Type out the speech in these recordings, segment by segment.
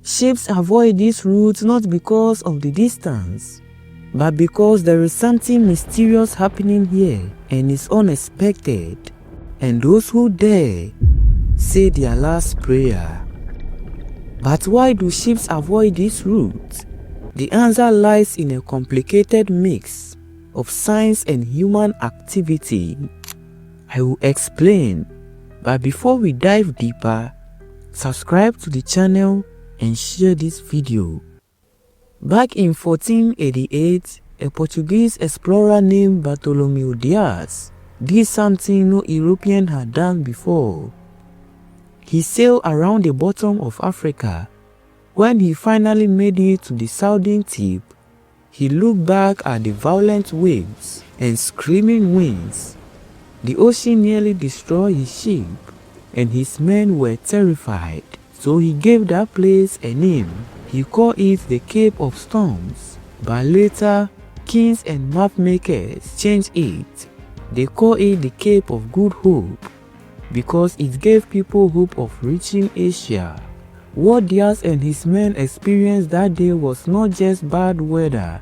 Ships avoid these routes not because of the distance, but because there is something mysterious happening here and it's unexpected. And those who dare say their last prayer. But why do ships avoid these routes? The answer lies in a complicated mix of science and human activity. I will explain, but before we dive deeper, subscribe to the channel and share this video. Back in 1488, a Portuguese explorer named Bartolomeu Dias did something no European had done before. He sailed around the bottom of Africa. When he finally made it to the southern tip, he looked back at the violent waves and screaming winds. The ocean nearly destroyed his ship, and his men were terrified. So he gave that place a name. He called it the Cape of Storms, but later kings and map makers changed it. They call it the Cape of Good Hope because it gave people hope of reaching Asia. What Diaz and his men experienced that day was not just bad weather.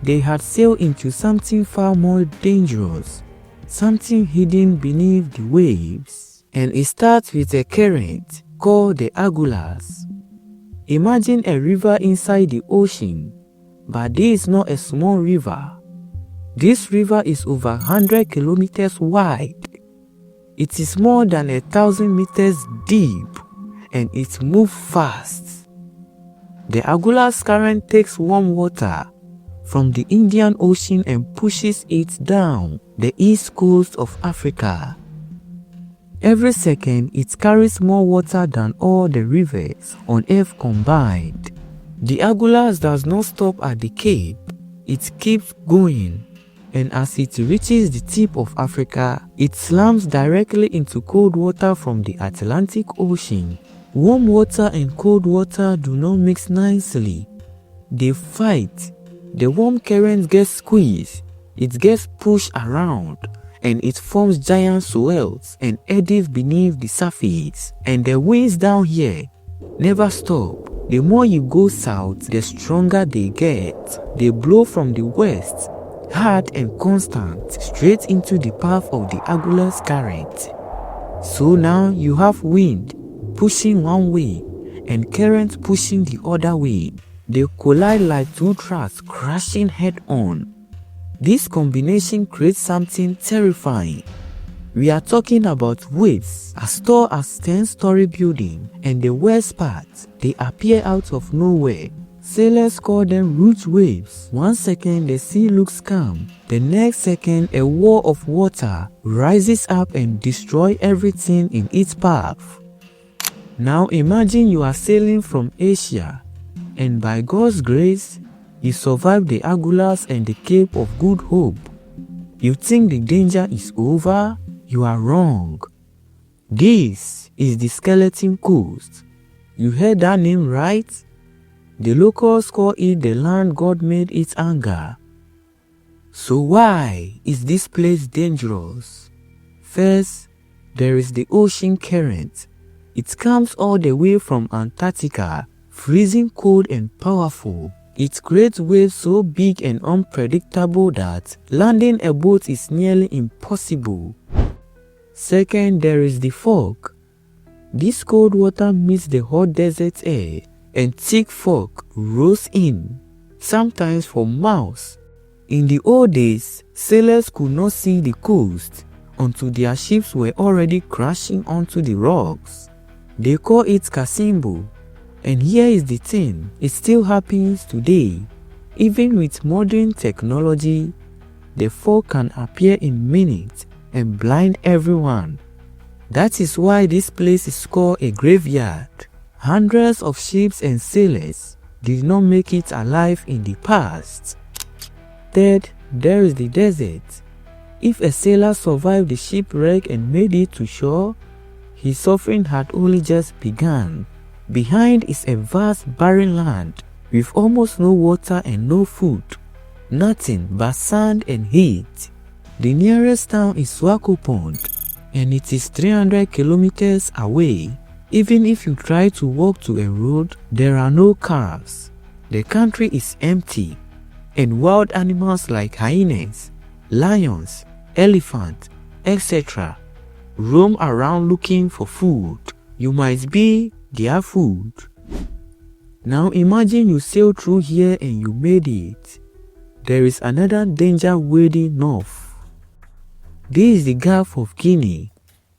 They had sailed into something far more dangerous, something hidden beneath the waves. And it starts with a current called the Agulhas. Imagine a river inside the ocean, but this is not a small river. This river is over 100 kilometers wide. It is more than 1,000 meters deep, and it moves fast. The Agulhas Current takes warm water from the Indian Ocean and pushes it down the east coast of Africa. Every second, it carries more water than all the rivers on Earth combined. The Agulhas does not stop at the Cape. It keeps going, and as it reaches the tip of Africa, it slams directly into cold water from the Atlantic Ocean. Warm water and cold water do not mix nicely. They fight. The warm current gets squeezed, it gets pushed around, and it forms giant swells and eddies beneath the surface. And the winds down here never stop. The more you go south, the stronger they get. They blow from the west, hard and constant, straight into the path of the Agulhas Current. So now you have wind pushing one way and current pushing the other way. They collide like two trucks crashing head-on. This combination creates something terrifying. We are talking about waves as tall as 10-story building, and the worst part, they appear out of nowhere. Sailors call them root waves. One second the sea looks calm, the next second a wall of water rises up and destroys everything in its path. Now imagine you are sailing from Asia, and by God's grace, you survive the Agulhas and the Cape of Good Hope. You think the danger is over? You are wrong. This is the Skeleton Coast. You heard that name right? The locals call it the land God made its anger. So why is this place dangerous? First, there is the ocean current. It comes all the way from Antarctica, freezing cold and powerful. It creates waves so big and unpredictable that landing a boat is nearly impossible. Second, there is the fog. This cold water meets the hot desert air, and thick fog rolls in, sometimes for miles. In the old days, sailors could not see the coast until their ships were already crashing onto the rocks. They call it Casimbo. And here is the thing, it still happens today. Even with modern technology, the fog can appear in minutes and blind everyone. That is why this place is called a graveyard. Hundreds of ships and sailors did not make it alive in the past. Third, there is the desert. If a sailor survived the shipwreck and made it to shore, his suffering had only just begun. Behind is a vast barren land with almost no water and no food. Nothing but sand and heat. The nearest town is Swakopmund, and it is 300 kilometers away. Even if you try to walk to a road, there are no cars. The country is empty, and wild animals like hyenas, lions, elephants, etc. roam around looking for food. You might be their food. Now imagine you sail through here and you made it. There is another danger waiting north. This is the Gulf of Guinea.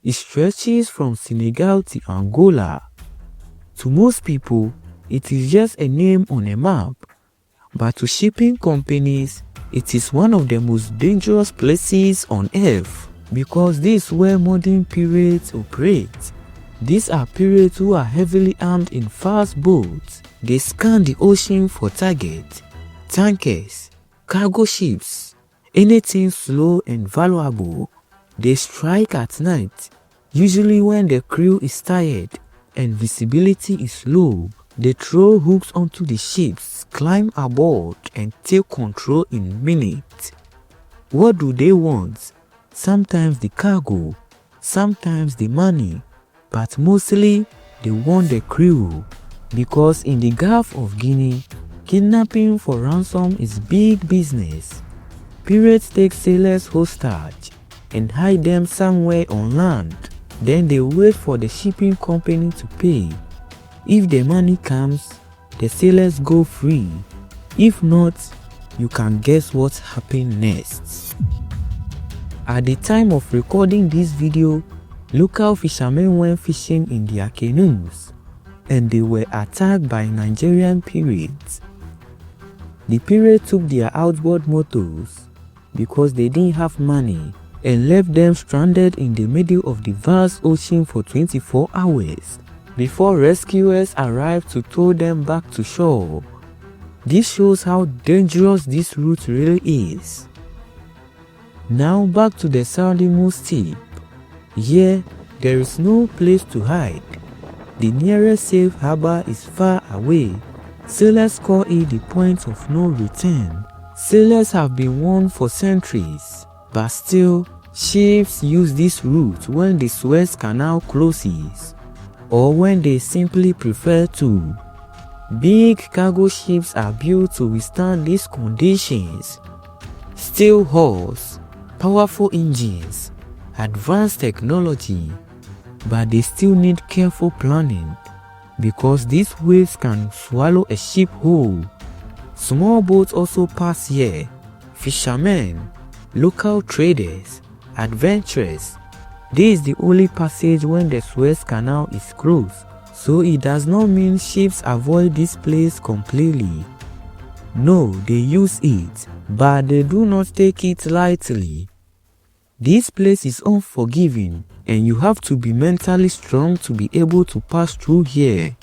It stretches from Senegal to Angola. To most people, it is just a name on a map, but to shipping companies, it is one of the most dangerous places on earth because this is where modern pirates operate. These are pirates who are heavily armed in fast boats. They scan the ocean for targets, tankers, cargo ships, anything slow and valuable. They strike at night, usually when the crew is tired and visibility is low. They throw hooks onto the ships, climb aboard, and take control in minutes. What do they want? Sometimes the cargo, sometimes the money, but mostly they want the crew. Because in the Gulf of Guinea, kidnapping for ransom is big business. Pirates take sailors hostage and hide them somewhere on land. Then they wait for the shipping company to pay. If the money comes, the sailors go free. If not, you can guess what happened next. At the time of recording this video, local fishermen went fishing in their canoes, and they were attacked by Nigerian pirates. The pirates took their outboard motors because they didn't have money and left them stranded in the middle of the vast ocean for 24 hours before rescuers arrived to tow them back to shore. This shows how dangerous this route really is. Now back to the southernmost tip. Here, there is no place to hide. The nearest safe harbor is far away. Sailors call it the point of no return. Sailors have been warned for centuries, but still, ships use this route when the Suez Canal closes, or when they simply prefer to. Big cargo ships are built to withstand these conditions. Steel hulls, powerful engines, advanced technology, but they still need careful planning because these waves can swallow a ship whole. Small boats also pass here. Fishermen, local traders, adventurers. This is the only passage when the Suez Canal is closed, so it does not mean ships avoid this place completely. No, they use it, but they do not take it lightly. This place is unforgiving, and you have to be mentally strong to be able to pass through here.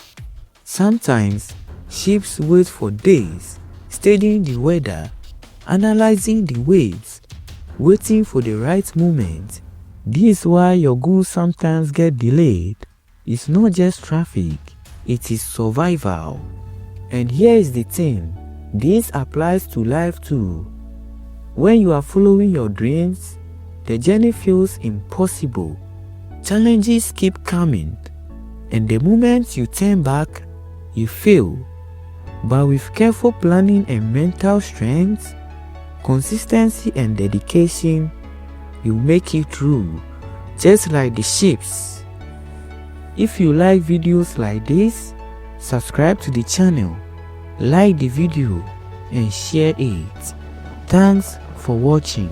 Sometimes, ships wait for days, studying the weather, analyzing the waves, waiting for the right moment. This is why your goods sometimes get delayed. It's not just traffic, it is survival. And here is the thing, this applies to life too. When you are following your dreams, the journey feels impossible. Challenges keep coming, and the moment you turn back, you fail. But with careful planning and mental strength, consistency and dedication, you make it through, just like the ships. If you like videos like this, subscribe to the channel, like the video, and share it. Thanks for watching.